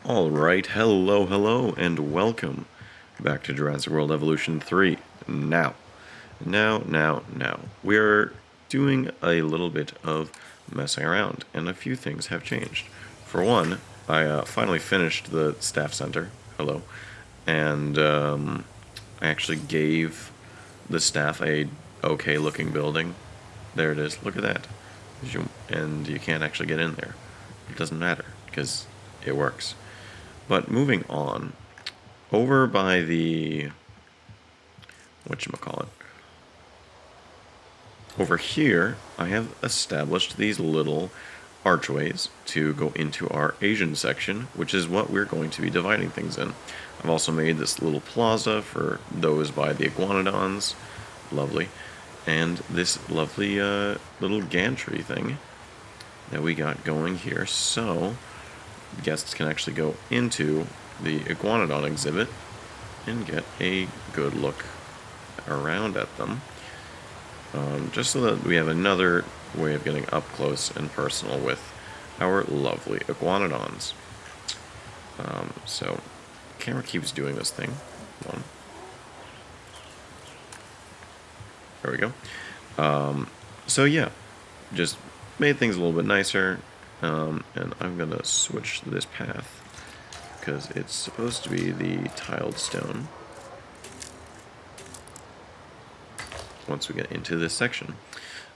Alright, hello, and welcome back to Jurassic World Evolution 3. Now, we're doing a little bit of messing around, and a few things have changed. For one, I finally finished the staff center, and I actually gave the staff a okay looking building. There it is, look at that. And you can't actually get in there. It doesn't matter, because it works. But moving on, over by the, whatchamacallit, over here, I have established these little archways to go into our Asian section, which is what we're going to be dividing things in. I've also made this little plaza for those by the iguanodons, lovely, and this lovely little gantry thing that we got going here, so guests can actually go into the iguanodon exhibit and get a good look around at them, just so that we have another way of getting up close and personal with our lovely iguanodons. So camera keeps doing this thing. There we go. So yeah, just made things a little bit nicer. And I'm gonna switch this path because it's supposed to be the tiled stone once we get into this section.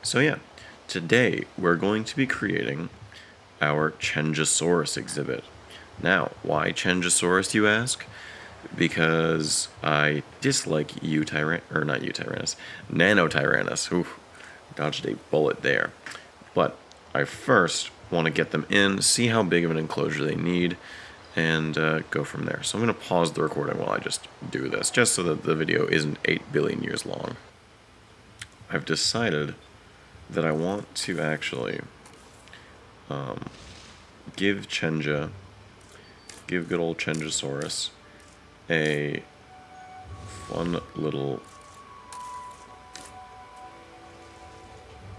So yeah, today we're going to be creating our Chenjosaurus exhibit. Now, why Chenjosaurus, you ask? Because I dislike Nanotyrannus. Oof, dodged a bullet there. But I first want to get them in, see how big of an enclosure they need, and go from there. So I'm going to pause the recording while I just do this, just so that the video isn't 8 billion years long. I've decided that I want to actually give good old Chenjosaurus a fun little...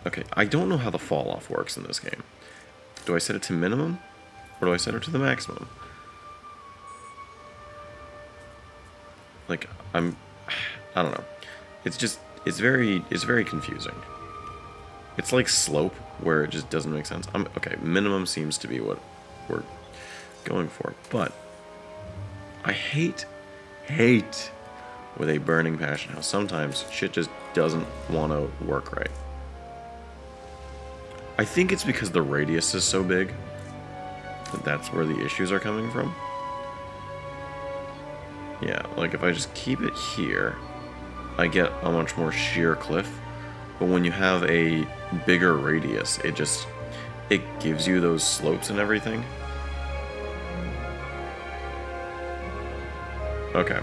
Okay, I don't know how the fall off works in this game. Do I set it to minimum, or do I set it to the maximum? Like, I don't know. It's very confusing. It's like slope, where it just doesn't make sense. Okay, minimum seems to be what we're going for, but I hate with a burning passion how sometimes shit just doesn't want to work right. I think it's because the radius is so big that that's where the issues are coming from. Yeah, like if I just keep it here, I get a much more sheer cliff. But when you have a bigger radius, it gives you those slopes and everything. Okay,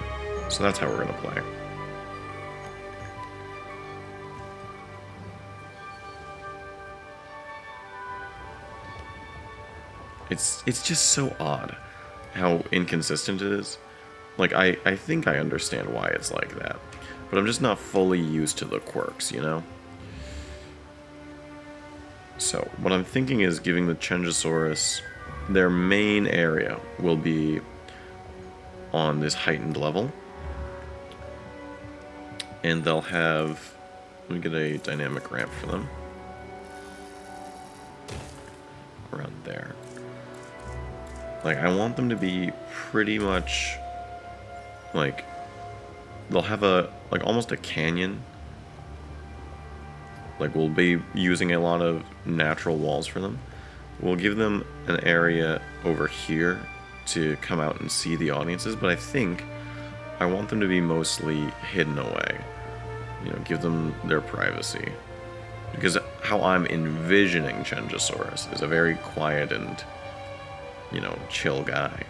so that's how we're gonna play. It's just so odd how inconsistent it is. Like, I think I understand why it's like that, but I'm just not fully used to the quirks, you know? So, what I'm thinking is giving the Chenjosaurus, their main area will be on this heightened level, and they'll have, let me get a dynamic ramp for them, around there. Like, I want them to be pretty much, like, they'll have like, almost a canyon. Like, we'll be using a lot of natural walls for them. We'll give them an area over here to come out and see the audiences, but I think I want them to be mostly hidden away. You know, give them their privacy. Because how I'm envisioning Chenjosaurus is a very quiet and, you know, chill guy.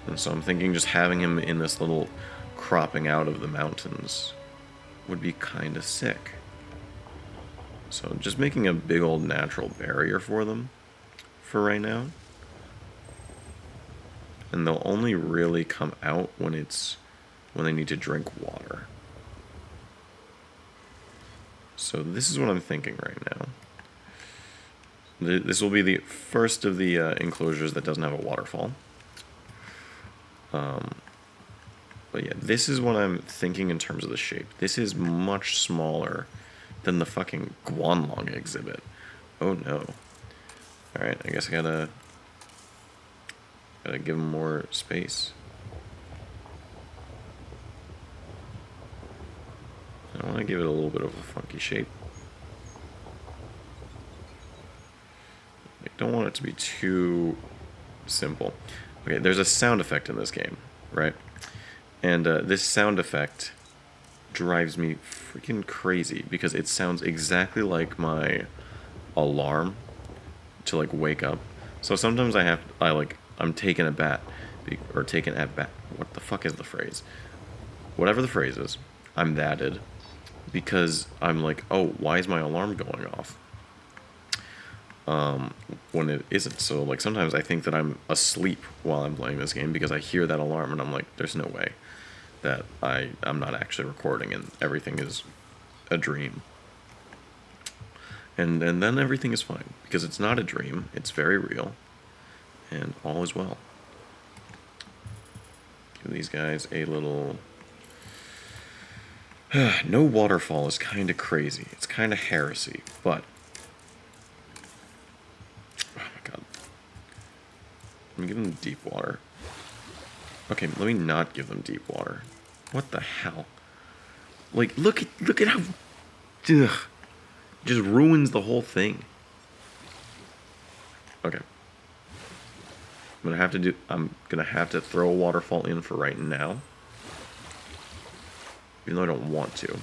And so I'm thinking just having him in this little cropping out of the mountains would be kind of sick. So just making a big old natural barrier for them for right now. And they'll only really come out when they need to drink water. So this is what I'm thinking right now. This will be the first of the enclosures that doesn't have a waterfall. But yeah, this is what I'm thinking in terms of the shape. This is much smaller than the fucking Guanlong exhibit. Oh no. Alright, I guess I gotta give him more space. I want to give it a little bit of a funky shape. I don't want it to be too simple. Okay, there's a sound effect in this game, right? And this sound effect drives me freaking crazy because it sounds exactly like my alarm to like wake up. So sometimes I'm taken aback, or taken at bat. What the fuck is the phrase? Whatever the phrase is, I'm thatted because I'm like, oh, why is my alarm going off? When it isn't. So like sometimes I think that I'm asleep while I'm playing this game because I hear that alarm and I'm like, there's no way that I'm not actually recording and everything is a dream. And then everything is fine because it's not a dream, it's very real, and all is well. Give these guys a little. No waterfall is kind of crazy. It's kind of heresy, but oh my god. Let me give them deep water. Okay, let me not give them deep water. What the hell? Like, look at how. Ugh, just ruins the whole thing. Okay. I'm gonna have to throw a waterfall in for right now. Even though I don't want to.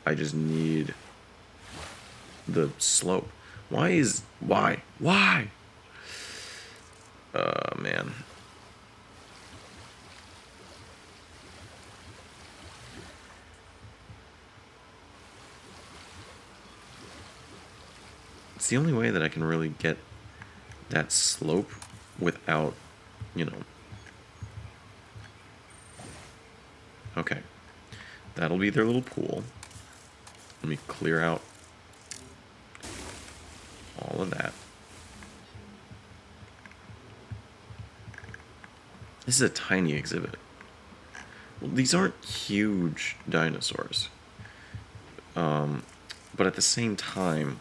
I just need the slope. Why? Man. It's the only way that I can really get that slope without, you know. Okay. That'll be their little pool. Let me clear out all of that. This is a tiny exhibit. Well, these aren't huge dinosaurs. But at the same time,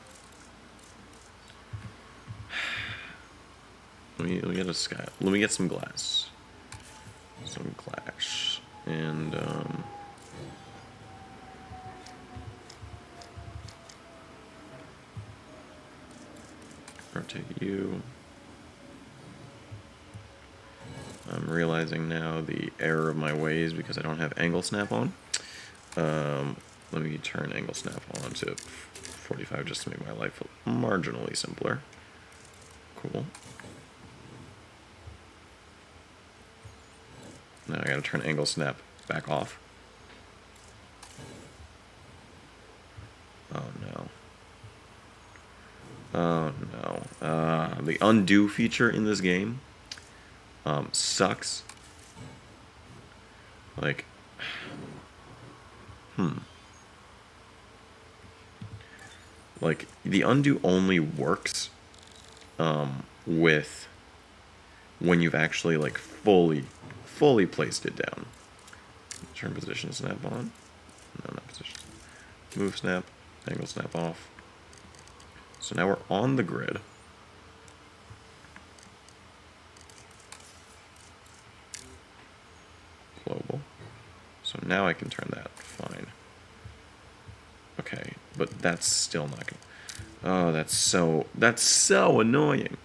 let me get some glass. And rotate you. I'm realizing now the error of my ways because I don't have angle snap on. Let me turn angle snap on to 45 just to make my life marginally simpler. Cool. Now I gotta turn angle snap back off. Oh no. Oh no. The undo feature in this game sucks. Like, like the undo only works with when you've actually like fully placed it down. Turn position snap on. No, not position. Move snap, angle snap off. So now we're on the grid. Global. So now I can turn that. Fine. Okay, but that's still not gonna. Oh, that's so annoying.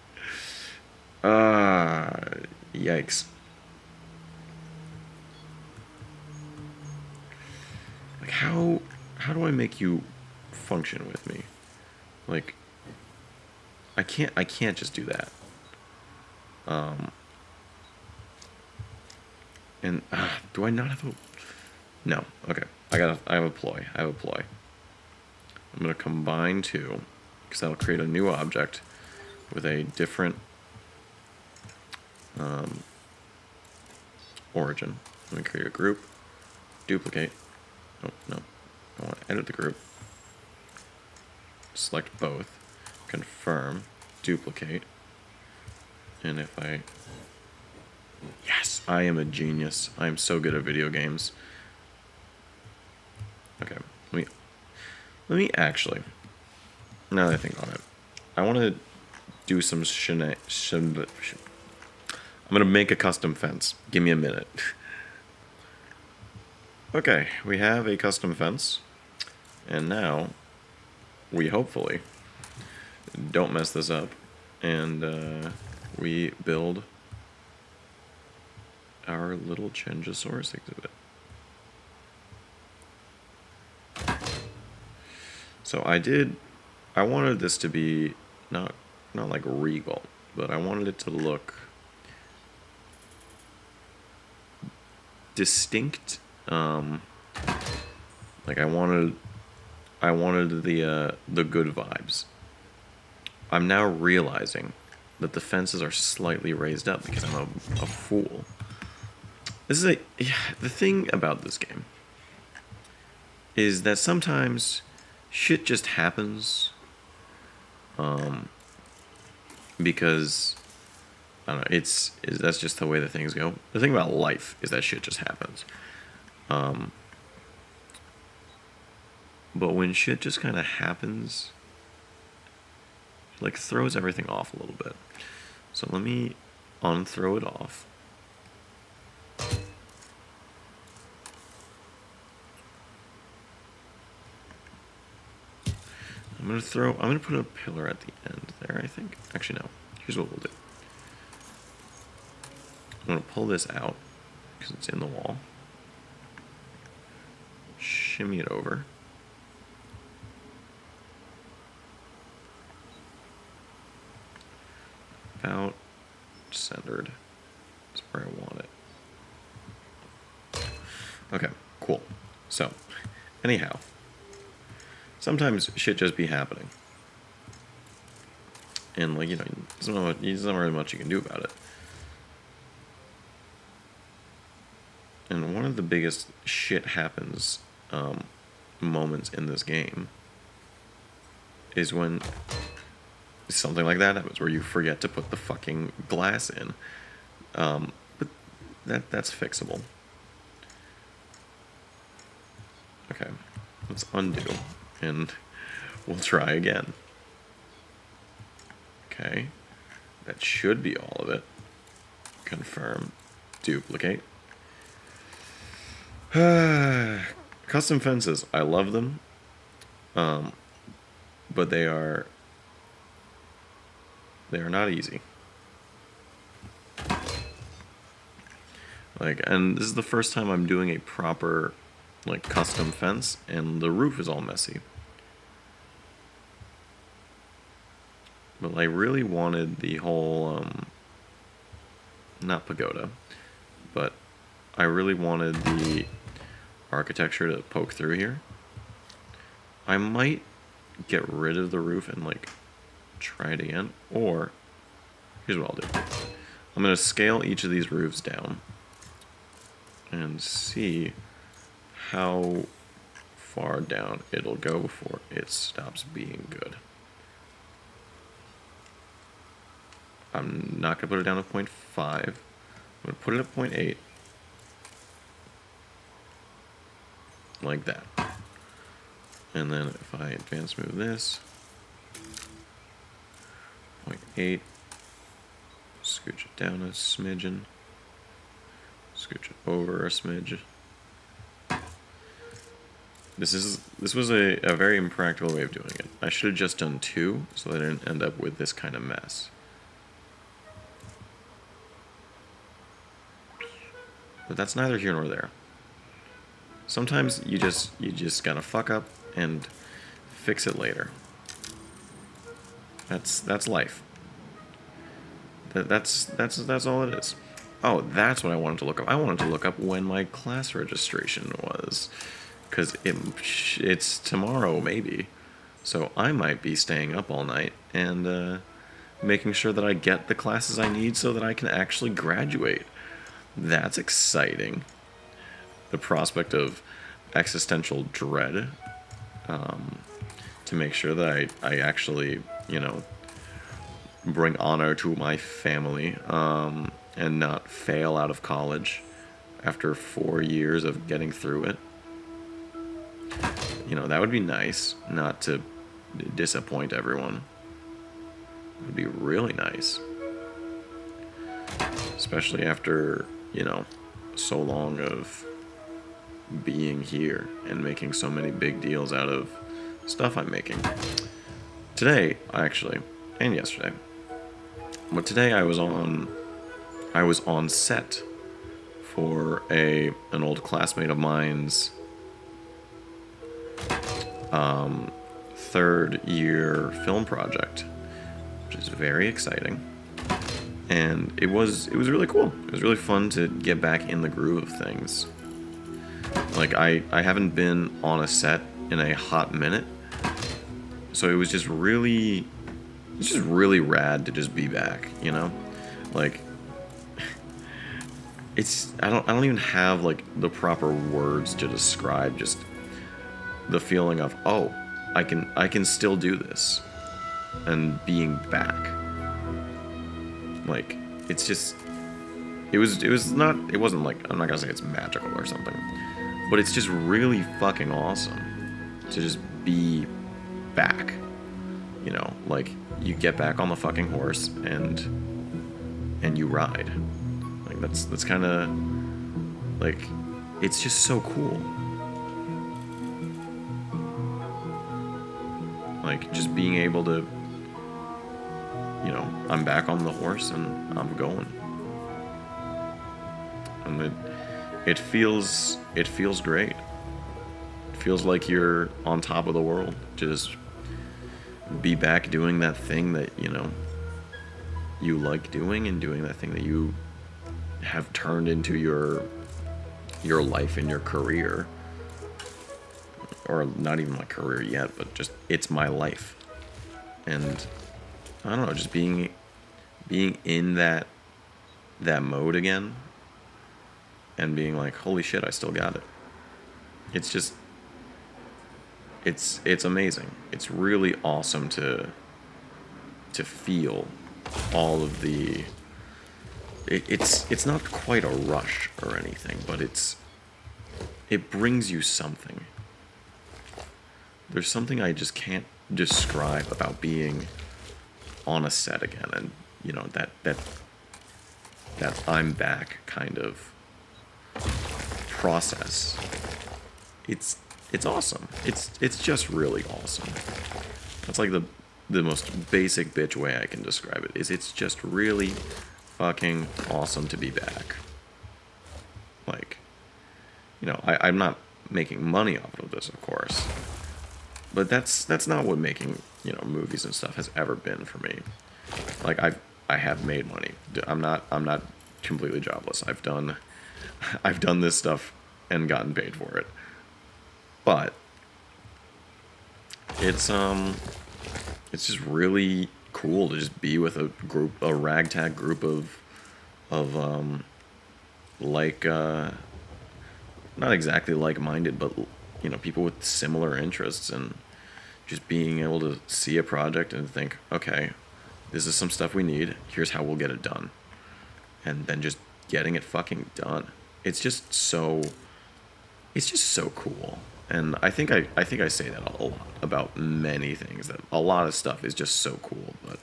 Yikes. Like how do I make you function with me? Like I can't just do that. And do I not have a? No. Okay. I have a ploy. I'm gonna combine two because that'll create a new object with a different origin. Let me create a group. Duplicate. Oh no. I want to edit the group. Select both. Confirm. Duplicate. And if I Yes, I am a genius. I am so good at video games. Okay, let me actually, now that I think on it, I want to do some I'm going to make a custom fence. Give me a minute. Okay, we have a custom fence. And now, we hopefully don't mess this up. And we build our little Chenjosaurus exhibit. So I wanted this to be not like regal, but I wanted it to look distinct. Like I wanted the good vibes. I'm now realizing that the fences are slightly raised up because I'm a fool. This is the thing about this game is that sometimes shit just happens because I don't know, that's just the way that things go. The thing about life is that shit just happens. But when shit just kind of happens, it like throws everything off a little bit. So let me unthrow it off. I'm gonna put a pillar at the end there, I think. Actually, no. Here's what we'll do. I'm gonna pull this out because it's in the wall. Shimmy it over. About centered. That's where I want it. Okay, cool. So, anyhow, sometimes shit just be happening. And, like, there's not really much you can do about it. And one of the biggest shit happens moments in this game is when something like that happens, where you forget to put the fucking glass in. But that's fixable. Okay, let's undo, and we'll try again. Okay, that should be all of it. Confirm, duplicate. Custom fences, I love them, but they are not easy. Like, and this is the first time I'm doing a proper, like, custom fence, and the roof is all messy. But I really wanted the whole, not pagoda, but I really wanted the architecture to poke through here. I might get rid of the roof and, like, try it again, or here's what I'll do. I'm going to scale each of these roofs down and see how far down it'll go before it stops being good. I'm not going to put it down to 0.5. I'm going to put it at 0.8. Like that. And then if I advance move this, 0.8, scooch it down a smidgen, scooch it over a smidge. This was a very impractical way of doing it. I should have just done 2 so that I didn't end up with this kind of mess. But that's neither here nor there. Sometimes you just gotta fuck up and fix it later. That's life. That's all it is. Oh, that's what I wanted to look up. I wanted to look up when my class registration was, because it's tomorrow maybe. So I might be staying up all night and making sure that I get the classes I need so that I can actually graduate. That's exciting. The prospect of existential dread, to make sure that I actually, bring honor to my family, and not fail out of college after 4 years of getting through it. You know, that would be nice, not to disappoint everyone. It would be really nice. Especially after, you know, so long of being here and making so many big deals out of stuff I'm making. Today, actually, and yesterday. But today I was on set for an old classmate of mine's third year film project, which is very exciting. And it was really cool. It was really fun to get back in the groove of things. Like, I haven't been on a set in a hot minute, so it was just really rad to just be back, you know? Like, I don't even have like the proper words to describe just the feeling of, oh, I can still do this, and being back. Like, it's just, it wasn't like, I'm not gonna say it's magical or something, but it's just really fucking awesome to just be back. You know, like, you get back on the fucking horse and you ride. Like, that's kind of like, it's just so cool. Like, just being able to, you know, I'm back on the horse and I'm going. And it feels great. It feels like you're on top of the world. Just be back doing that thing that, you know, you like doing, and doing that thing that you have turned into your life and your career. Or not even my career yet, but just, it's my life. And I don't know, just being in that mode again, and being like, holy shit, I still got it. It's just, it's amazing. It's really awesome to feel all of the, it's not quite a rush or anything, but it brings you something. There's something I just can't describe about being on a set again, and, you know, that I'm back kind of process. It's awesome. It's just really awesome. That's like the most basic bitch way I can describe it, is it's just really fucking awesome to be back. Like, you know, I'm not making money off of this, of course. But that's not what making, you know, movies and stuff has ever been for me. Like, I have made money. I'm not completely jobless. I've done this stuff and gotten paid for it. But it's just really cool to just be with a ragtag group of like, not exactly like-minded, but, you know, people with similar interests, and just being able to see a project and think, okay, this is some stuff we need, here's how we'll get it done, and then just getting it fucking done. It's just so cool. And I think I say that a lot about many things, that a lot of stuff is just so cool. But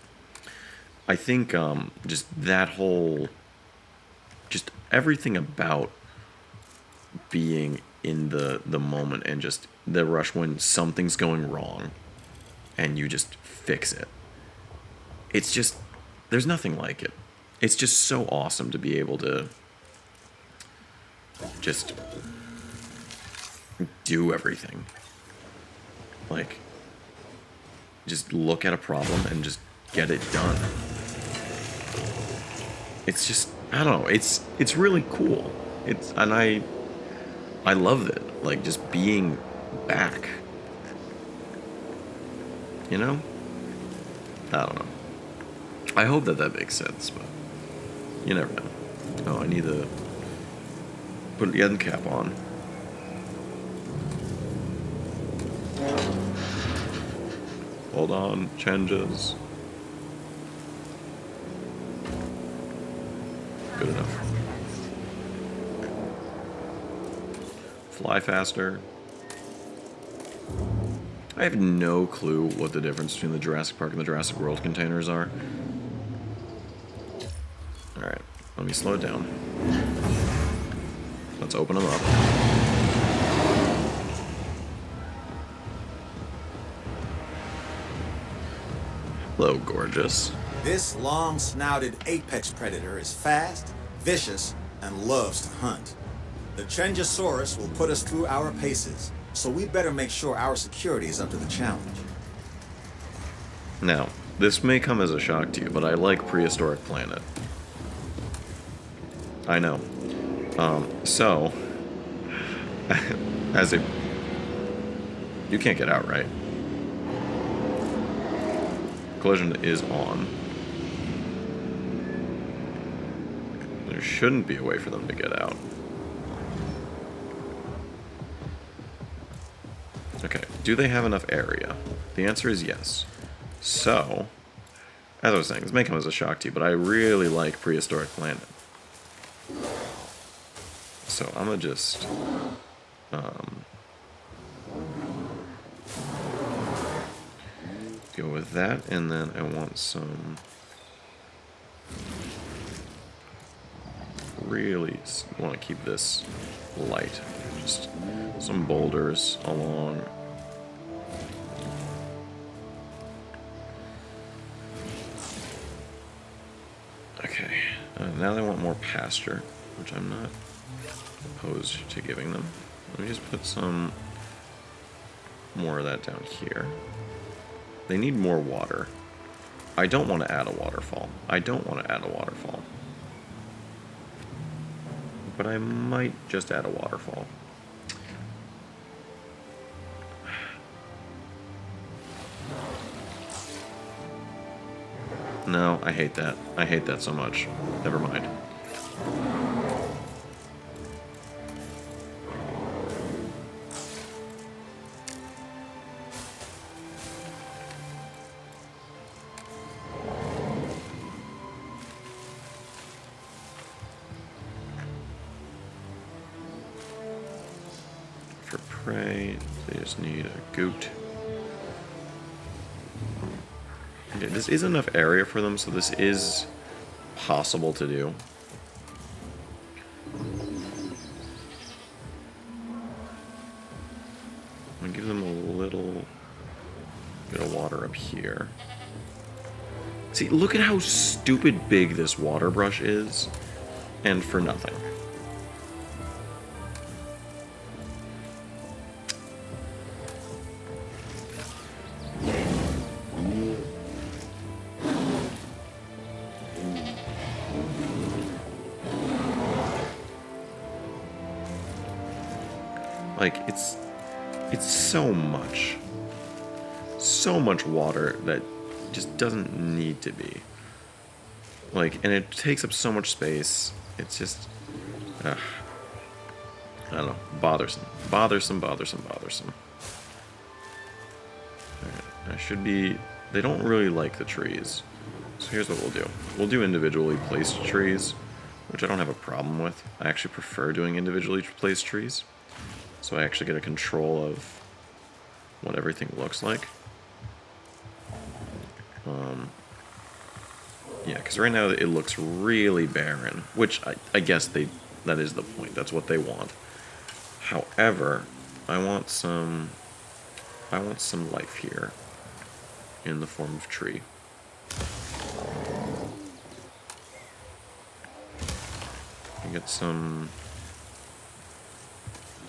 I think just that whole, just everything about being in the moment, and just the rush when something's going wrong and you just fix it. It's just, there's nothing like it. It's just so awesome to be able to just do everything. Like, just look at a problem and just get it done. It's just, I don't know, it's really cool. And I love it. Like, just being back. You know? I don't know. I hope that makes sense, but you never know. Oh, I need to put the end cap on. Hold on, changes. good enough. Fly faster. I have no clue what the difference between the Jurassic Park and the Jurassic World containers are. Alright, let me slow it down. Let's open them up. Hello, gorgeous. This long-snouted apex predator is fast, vicious, and loves to hunt. The Tyrannosaurus will put us through our paces, so we better make sure our security is up to the challenge. Now, this may come as a shock to you, but I like Prehistoric Planet. I know. So, as a... You can't get out, right? Collision is on. There shouldn't be a way for them to get out. Okay, do they have enough area? The answer is yes. So, as I was saying, this may come as a shock to you, but I really like Prehistoric Planet. So I'm gonna just go with that, and then I want some really want to keep this light. Just some boulders along. Okay, now they want more pasture, which I'm not opposed to giving them. Let me just put some more of that down here. They need more water. I don't want to add a waterfall. But I might just add a waterfall. No, I hate that. I hate that so much. Never mind. For prey, they just need a goot. Okay, this is enough area for them, so this is possible to do. I'm gonna give them a little bit of water up here. See, look at how stupid big this water brush is, and for nothing. Like, it's so much water that just doesn't need to be. Like, and it takes up so much space. It's just, I don't know, bothersome. Alright, I should be, they don't really like the trees. So here's what we'll do. We'll do individually placed trees, which I don't have a problem with. I actually prefer doing individually placed trees. So I actually get a control of what everything looks like. Yeah, because right now it looks really barren, which I guess that is the point. That's what they want. However, I want some life here in the form of tree. I get some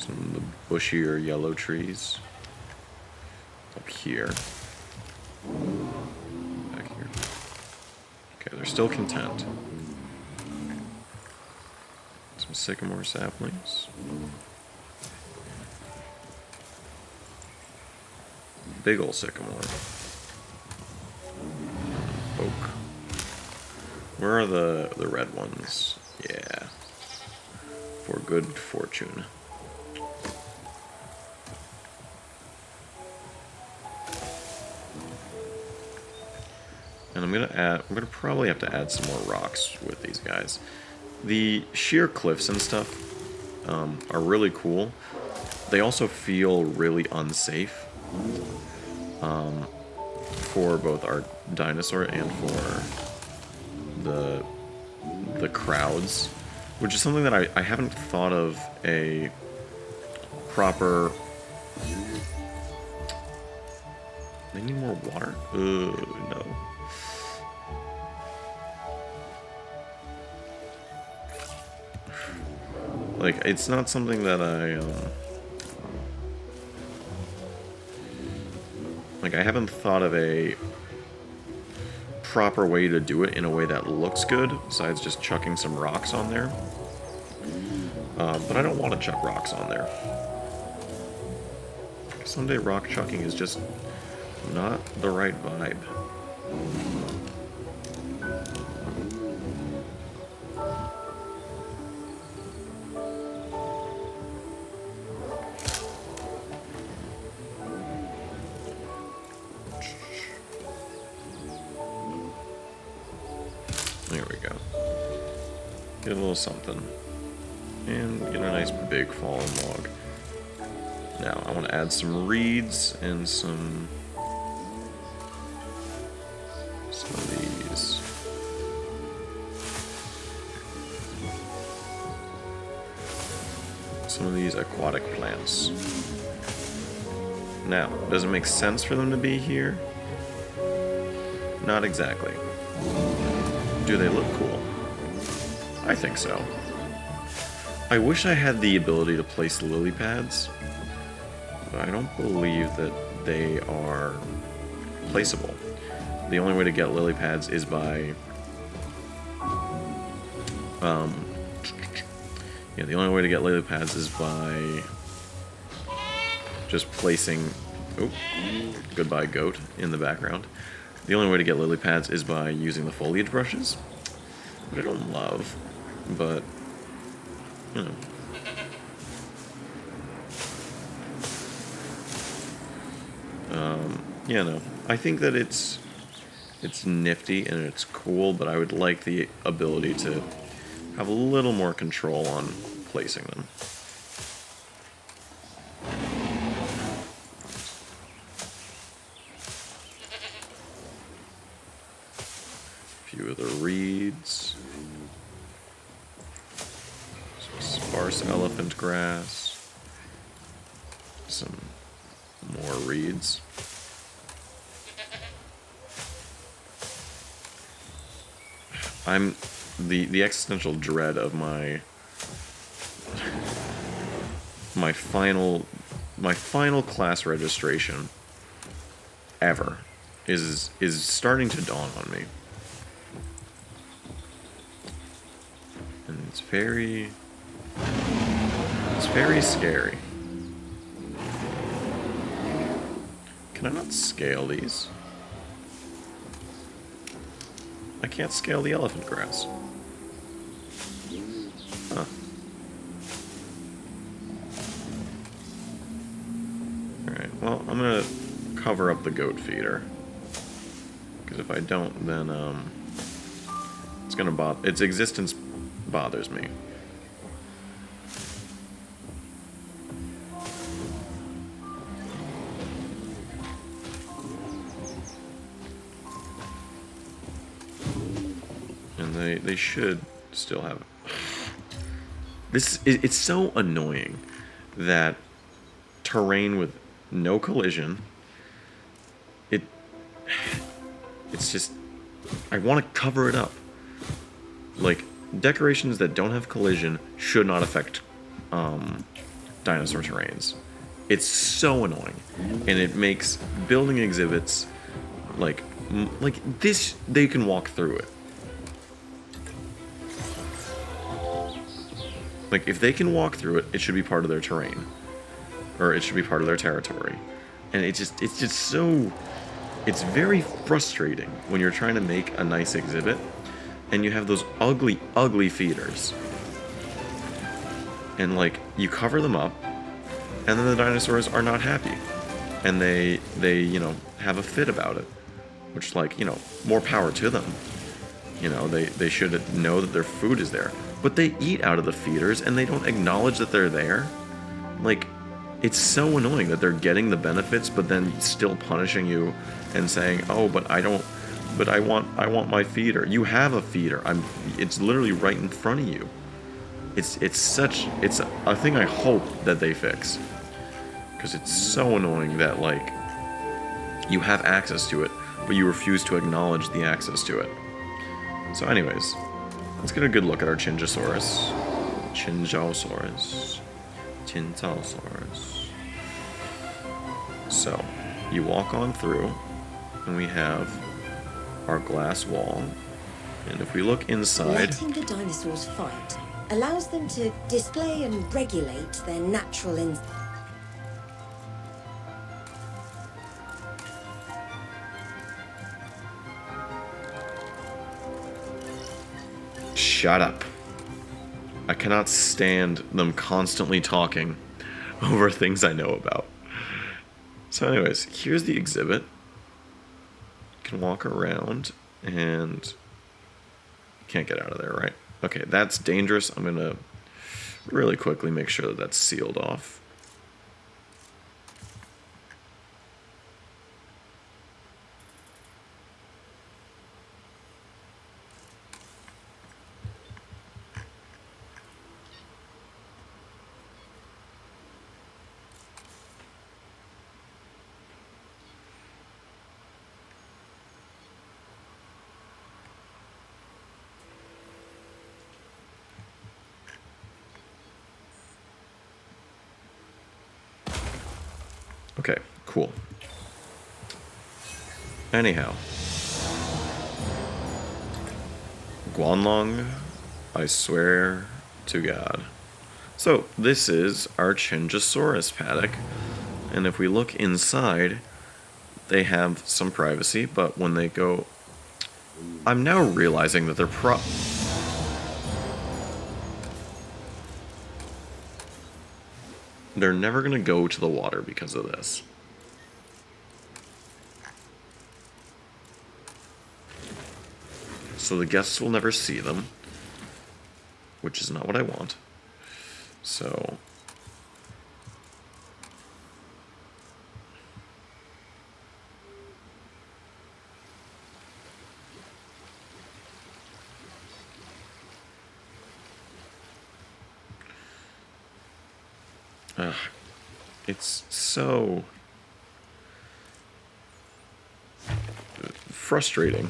of the bushier yellow trees up here. Back here. Okay, they're still content. Some sycamore saplings. Big ol' sycamore. Oak. Where are the red ones? Yeah. For good fortune. And I'm gonna probably have to add some more rocks with these guys. The sheer cliffs and stuff are really cool. They also feel really unsafe for both our dinosaur and for the crowds, which is something that I haven't thought of a proper... They need more water? No. Like, it's not something that like, I haven't thought of a proper way to do it in a way that looks good, besides just chucking some rocks on there. But I don't want to chuck rocks on there. Someday rock chucking is just not the right vibe. There we go. Get a little something. And get a nice big fallen log. Now, I want to add some reeds and some of these. Some of these aquatic plants. Now, does it make sense for them to be here? Not exactly. Do they look cool? I think so. I wish I had the ability to place lily pads, but I don't believe that they are placeable. The only way to get lily pads is by... yeah, the only way to get lily pads is by just placing... Oh, goodbye goat in the background. The only way to get lily pads is by using the foliage brushes, which I don't love, but, you know. Yeah, no. I think that it's nifty and it's cool, but I would like the ability to have a little more control on placing them. A few of the reeds. Some sparse elephant grass. Some more reeds. I'm the existential dread of my final class registration ever is starting to dawn on me. And it's very scary. Can I not scale these? I can't scale the elephant grass. Huh. Alright, well, I'm gonna cover up the goat feeder. Because if I don't, then, it's gonna bother... Its existence bothers me. They should still have this. It's so annoying that terrain with no collision. It's just, I want to cover it up. Like, decorations that don't have collision should not affect dinosaur terrains. It's so annoying, and it makes building exhibits like this. They can walk through it. Like, if they can walk through it, it should be part of their terrain. Or it should be part of their territory. And it's just so... It's very frustrating when you're trying to make a nice exhibit, and you have those ugly, ugly feeders. And, like, you cover them up, and then the dinosaurs are not happy. And they you know, have a fit about it. Which, like, you know, more power to them. You know, they should know that their food is there. but they eat out of the feeders and they don't acknowledge that they're there. Like, it's so annoying that they're getting the benefits but then still punishing you and saying, "Oh, but I don't, but I want my feeder." You have a feeder. It's literally right in front of you. It's a thing I hope that they fix, because it's so annoying that, like, you have access to it but you refuse to acknowledge the access to it. So anyways, let's get a good look at our Chinjosaurus. Chinjosaurus. So, you walk on through, and we have our glass wall. And if we look inside... Letting the dinosaurs fight allows them to display and regulate their natural instincts. Shut up. I cannot stand them constantly talking over things I know about. So anyways, here's the exhibit. You can walk around and... Can't get out of there, right? Okay, that's dangerous. I'm going to really quickly make sure that that's sealed off. Okay, cool. Anyhow. Guanlong, I swear to God. So, this is our Chinjosaurus paddock. And if we look inside, they have some privacy, but when they go... I'm now realizing that they're They're never going to go to the water because of this. So the guests will never see them, which is not what I want. So... it's so frustrating.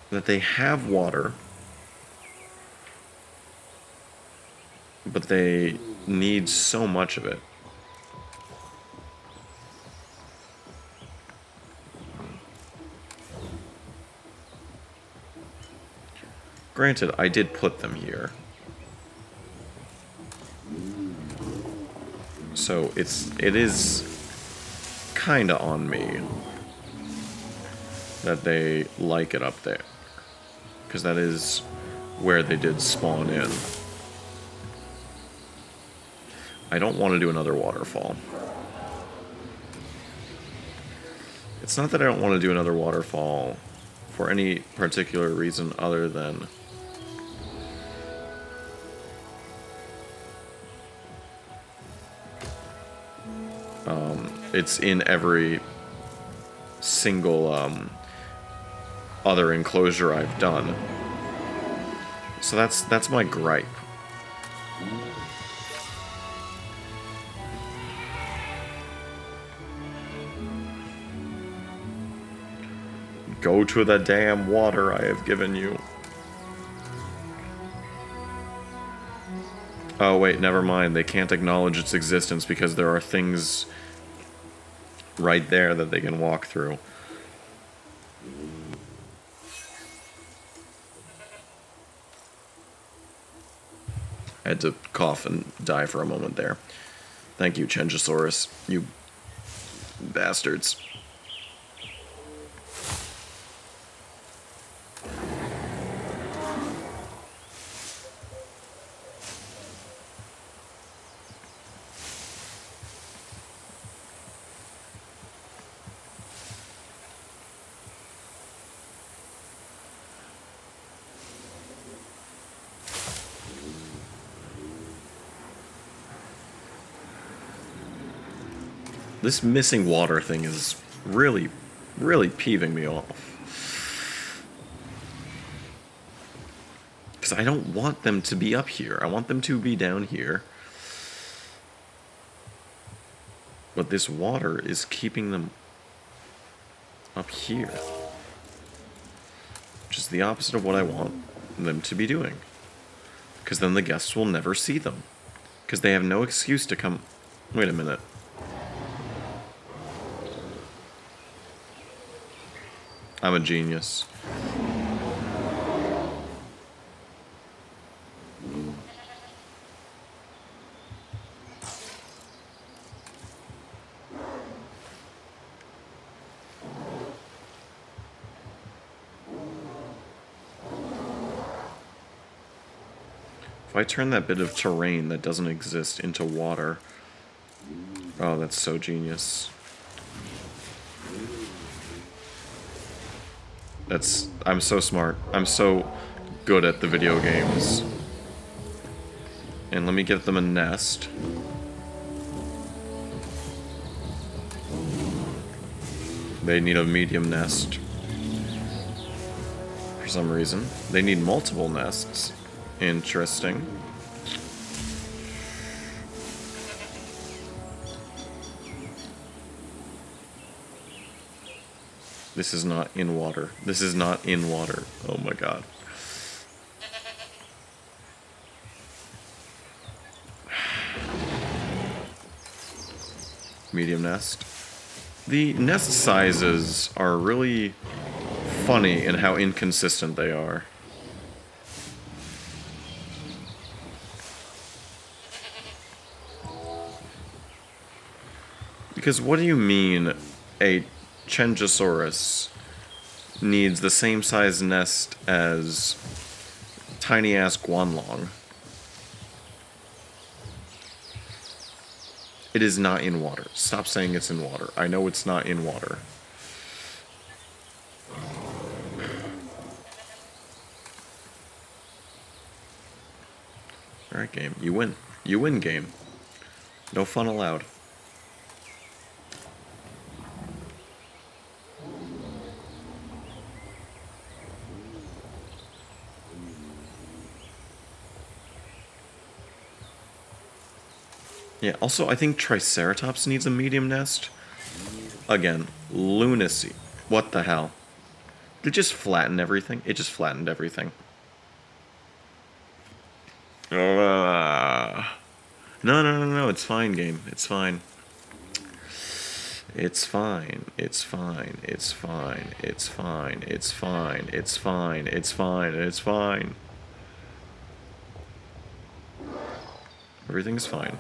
That they have water, but they need so much of it. Granted, I did put them here. So it is kinda on me that they like it up there. Because that is where they did spawn in. I don't want to do another waterfall. It's not that I don't want to do another waterfall for any particular reason other than... it's in every single other enclosure I've done. So that's my gripe. Go to the damn water I have given you. Oh wait, never mind. They can't acknowledge its existence because there are things right there that they can walk through. I had to cough and die for a moment there. Thank you, Chinjosaurus, you bastards. This missing water thing is really, really peeving me off. Because I don't want them to be up here. I want them to be down here. But this water is keeping them up here. Which is the opposite of what I want them to be doing. Because then the guests will never see them. Because they have no excuse to come... Wait a minute. I'm a genius. If I turn that bit of terrain that doesn't exist into water... Oh, that's so genius. I'm so smart. I'm so good at the video games. And let me give them a nest. They need a medium nest. For some reason. They need multiple nests. Interesting. This is not in water. This is not in water. Oh my god. Medium nest. The nest sizes are really funny in how inconsistent they are. Because what do you mean a Chenjosaurus needs the same size nest as tiny-ass Guanlong? It is not in water. Stop saying it's in water. I know it's not in water. Alright, game. You win. You win, game. No fun allowed. Yeah, also, I think Triceratops needs a medium nest. Again, lunacy. What the hell? Did it just flatten everything? It just flattened everything. No, it's fine, game. It's fine. It's fine. It's fine. It's fine. It's fine. It's fine. It's fine. It's fine. It's fine. Everything's fine.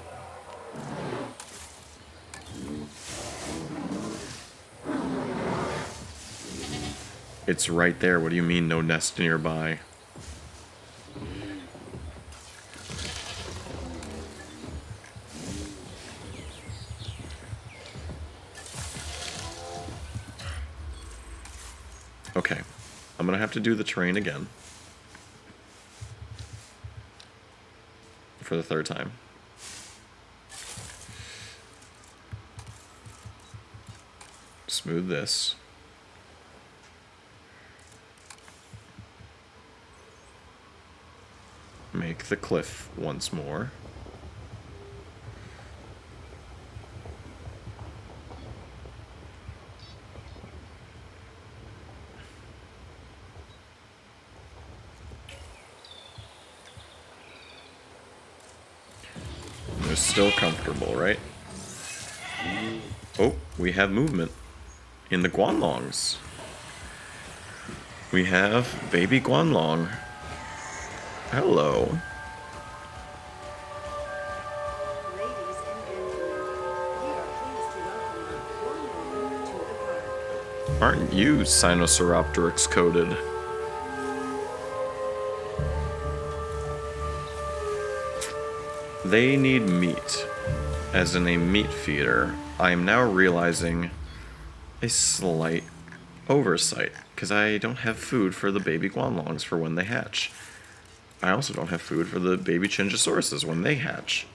It's right there. What do you mean, no nest nearby? Okay. I'm gonna have to do the train again. For the third time. Smooth this. Make the cliff once more. They're still comfortable, right? Oh, we have movement in the Guanlongs. We have baby Guanlong. Hello. Ladies and gentlemen, we are pleased to welcome you to the park. Aren't you Sinosauropteryx coded? They need meat. As in a meat feeder. I am now realizing a slight oversight, because I don't have food for the baby Guanlongs for when they hatch. I also don't have food for the baby Chinchosauruses when they hatch.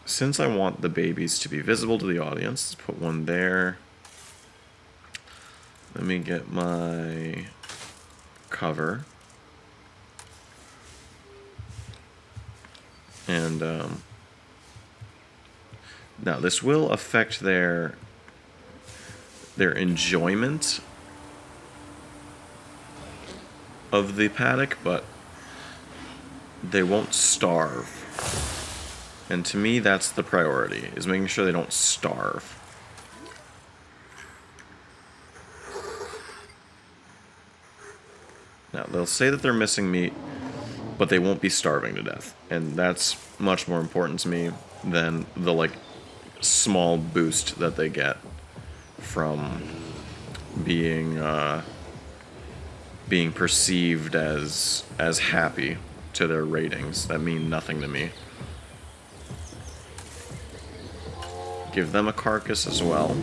since I want the babies to be visible to the audience, let's put one there. Let me get my cover. And now this will affect their enjoyment of the paddock, but they won't starve. And to me, that's the priority, is making sure they don't starve. Now, they'll say that they're missing meat, but they won't be starving to death. And that's much more important to me than the, like, small boost that they get from being perceived as happy to their ratings that mean nothing to me. Give them a carcass as well.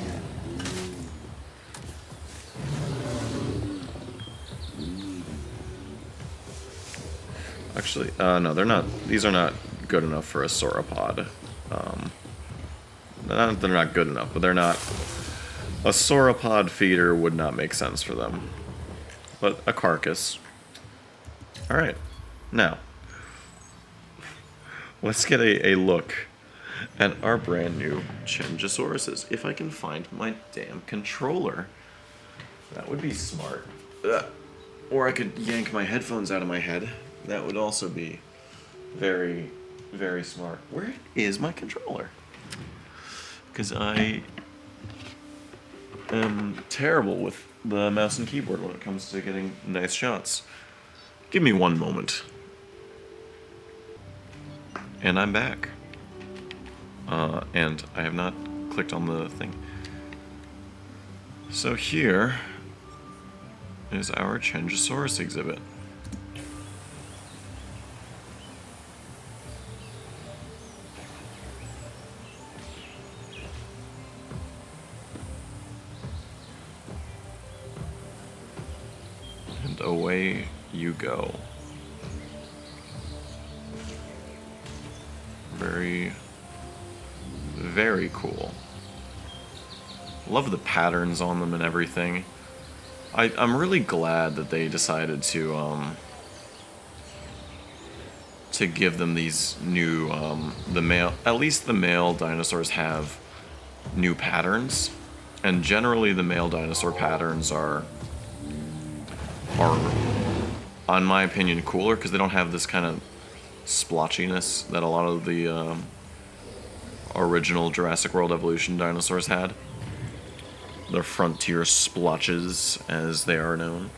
Actually, no, they're not. These are not good enough for a sauropod. They're not good enough, but they're not. A sauropod feeder would not make sense for them. But a carcass. Alright. Now, let's get a look at our brand new Chinjasauruses. If I can find my damn controller. That would be smart. Ugh. Or I could yank my headphones out of my head. That would also be very, very smart. Where is my controller? Because I am terrible with the mouse and keyboard when it comes to getting nice shots. Give me one moment. And I'm back. And I have not clicked on the thing. So here is our Chinjasaurus exhibit. And away you go. Very, very cool. Love the patterns on them and everything. I'm really glad that they decided to give them these new at least the male dinosaurs have new patterns, and generally the male dinosaur patterns are on my opinion cooler because they don't have this kind of splotchiness that a lot of the original Jurassic World Evolution dinosaurs had. The frontier splotches, as they are known.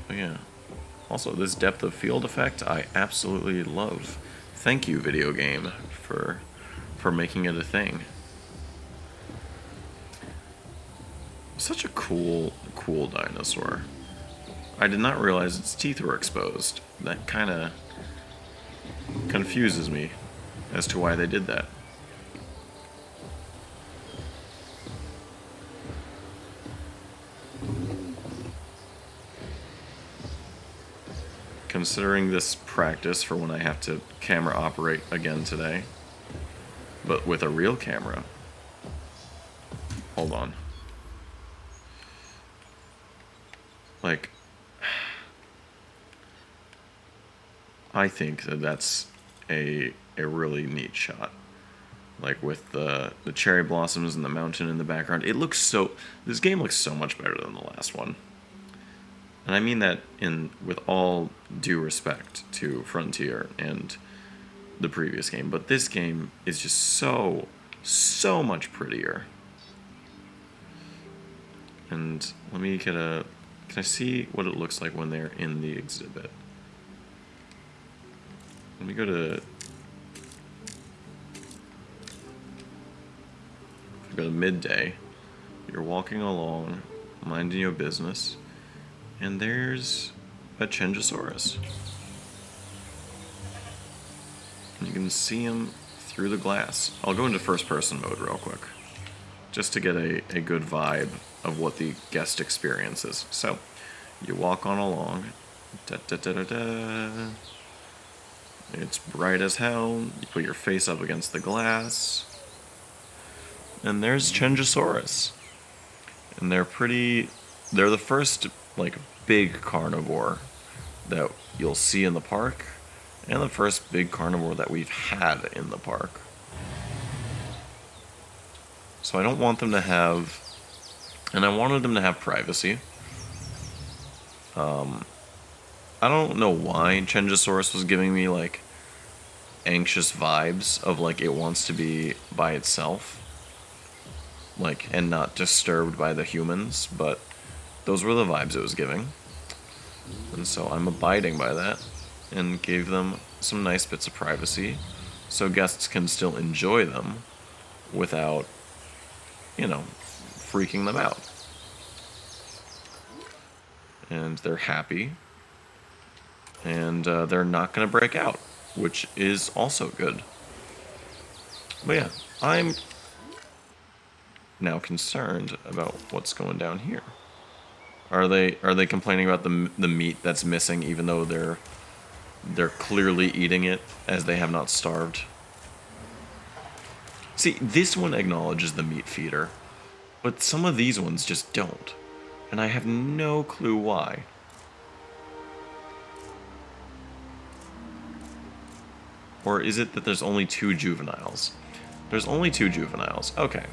But yeah. Also, this depth of field effect, I absolutely love. Thank you, video game, for making it a thing. Such a cool dinosaur. I did not realize its teeth were exposed. That kind of confuses me as to why they did that. Considering this practice for when I have to camera operate again today, but with a real camera. Hold on. Like, I think that that's a really neat shot. Like with the cherry blossoms and the mountain in the background. It looks so, this game looks so much better than the last one. And I mean that with all due respect to Frontier and the previous game, but this game is just so much prettier. And let me get can I see what it looks like when they're in the exhibit? Let me go to midday. You're walking along, minding your business, and there's a Chinjasaurus. You can see him through the glass. I'll go into first person mode real quick, just to get a good vibe of what the guest experience is. So, you walk on along, It's bright as hell. You put your face up against the glass. And there's Chenjosaurus. And they're the first, like, big carnivore that you'll see in the park, and the first big carnivore that we've had in the park. So I don't want them to have, and I wanted them to have privacy. I don't know why Chenjosaurus was giving me, like, anxious vibes of, like, it wants to be by itself, like, and not disturbed by the humans, but those were the vibes it was giving. And so I'm abiding by that and gave them some nice bits of privacy so guests can still enjoy them without, freaking them out. And they're happy. And they're not going to break out, which is also good. But yeah, I'm now concerned about what's going down here. Are they complaining about the meat that's missing, even though they're clearly eating it as they have not starved? See, this one acknowledges the meat feeder, but some of these ones just don't, and I have no clue why. Or is it that there's only 2 juveniles? There's only 2 juveniles. Okay.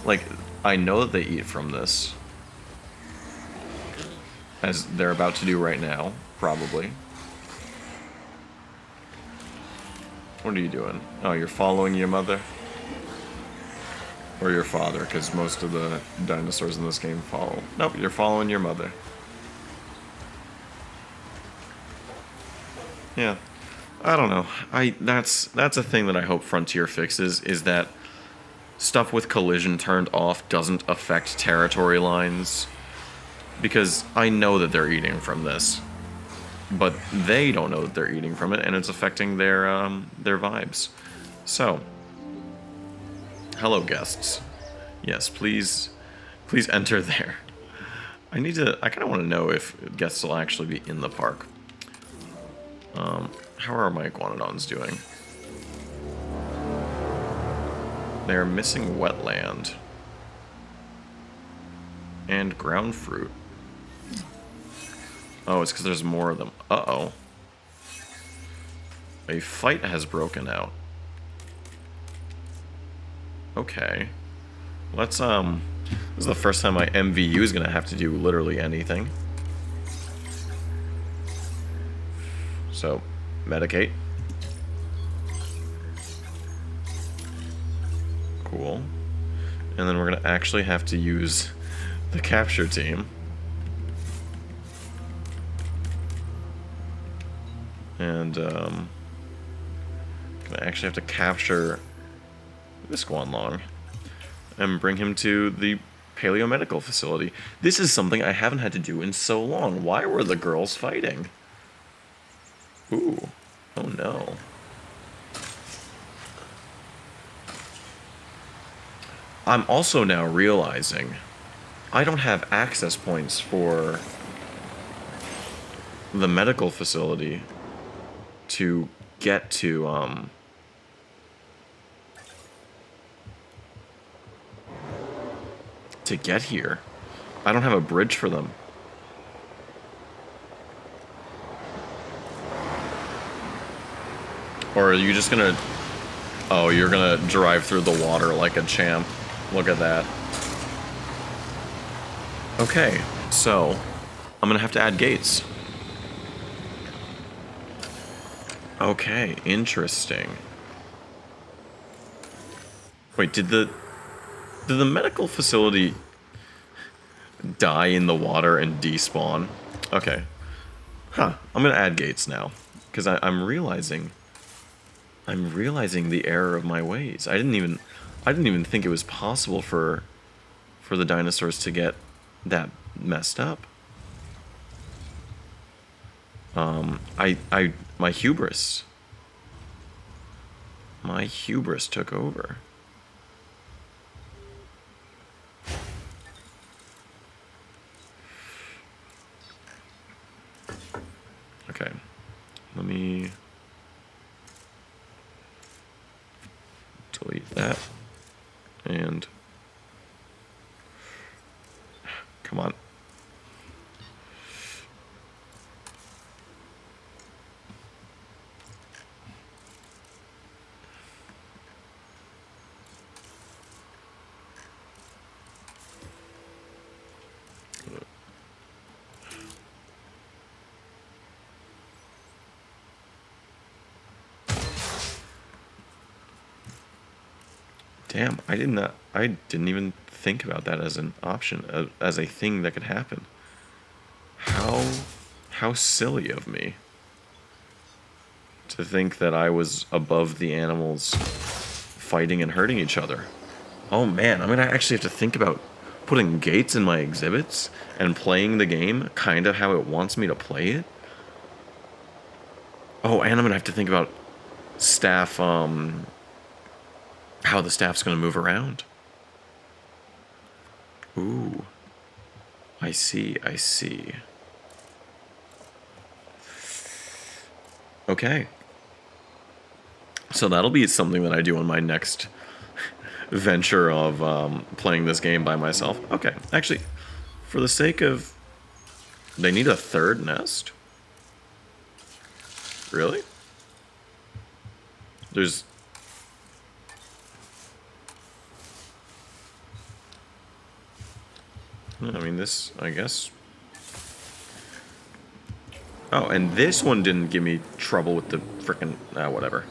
Like, I know that they eat from this, as they're about to do right now, probably. What are you doing? Oh, you're following your mother? Or your father, because most of the dinosaurs in this game follow. Nope, you're following your mother. Yeah. I don't know. That's a thing that I hope Frontier fixes, is that stuff with collision turned off doesn't affect territory lines. Because I know that they're eating from this, but they don't know that they're eating from it, and it's affecting their vibes. So, hello guests. Yes, please enter there. I kind of want to know if guests will actually be in the park. How are my iguanodons doing? They're missing wetland. And ground fruit. Oh, it's because there's more of them. Uh-oh. A fight has broken out. Okay. Let's, this is the first time my MVU is gonna have to do literally anything. So, medicate. Cool. And then we're gonna actually have to use the capture team. And, gonna actually have to capture this Guanlong and bring him to the paleomedical facility. This is something I haven't had to do in so long. Why were the girls fighting? Ooh. Oh no. I'm also now realizing I don't have access points for the medical facility to get to, to get here. I don't have a bridge for them. Or are you just gonna... Oh, you're gonna drive through the water like a champ. Look at that. Okay, so I'm gonna have to add gates. Okay, interesting. Wait, did the medical facility die in the water and despawn? Okay. Huh, I'm gonna add gates now. Because I'm realizing the error of my ways. I didn't even think it was possible for the dinosaurs to get that messed up. My hubris took over. Okay, Let me delete that. And come on. Damn, I didn't even think about that as an option, as a thing that could happen. How silly of me to think that I was above the animals fighting and hurting each other. Oh man, I'm gonna actually have to think about putting gates in my exhibits and playing the game kind of how it wants me to play it. Oh, and I'm gonna have to think about staff, how the staff's gonna move around. Ooh. I see, I see. Okay. So that'll be something that I do on my next venture of playing this game by myself. Okay, actually, for the sake of... They need a third nest? Really? There's... I mean, this, I guess... Oh, and this one didn't give me trouble with the frickin'... whatever.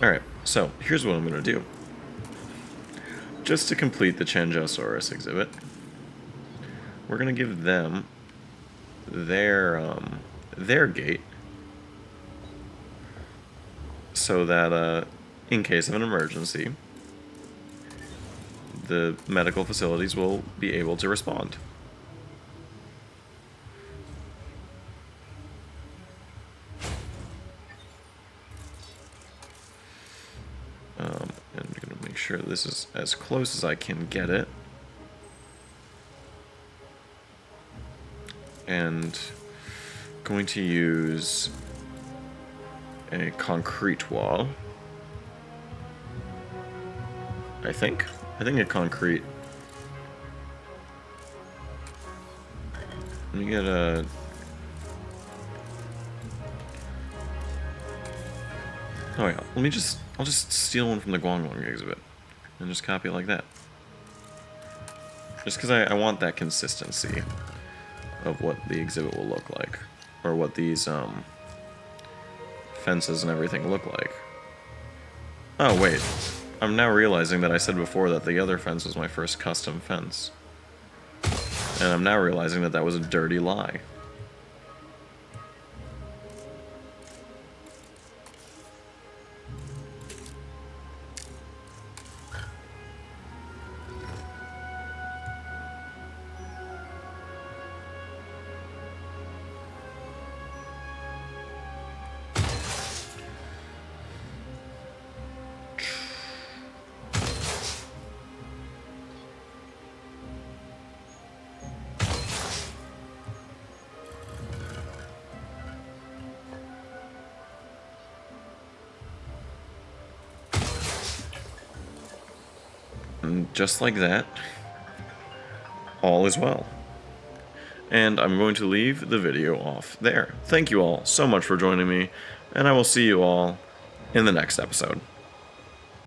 Alright, so here's what I'm gonna do. Just to complete the Tyrannosaurus exhibit, we're gonna give them their gate, so that in case of an emergency, the medical facilities will be able to respond. And I'm gonna make sure this is as close as I can get it. And going to use a concrete wall. I think a concrete. Let me get a... Oh yeah, I'll just steal one from the Guangwang exhibit and just copy it like that. Just because I want that consistency of what the exhibit will look like, or what these fences and everything look like. Oh wait, I'm now realizing that I said before that the other fence was my first custom fence, and I'm now realizing that that was a dirty lie. And just like that, all is well. And I'm going to leave the video off there. Thank you all so much for joining me, and I will see you all in the next episode.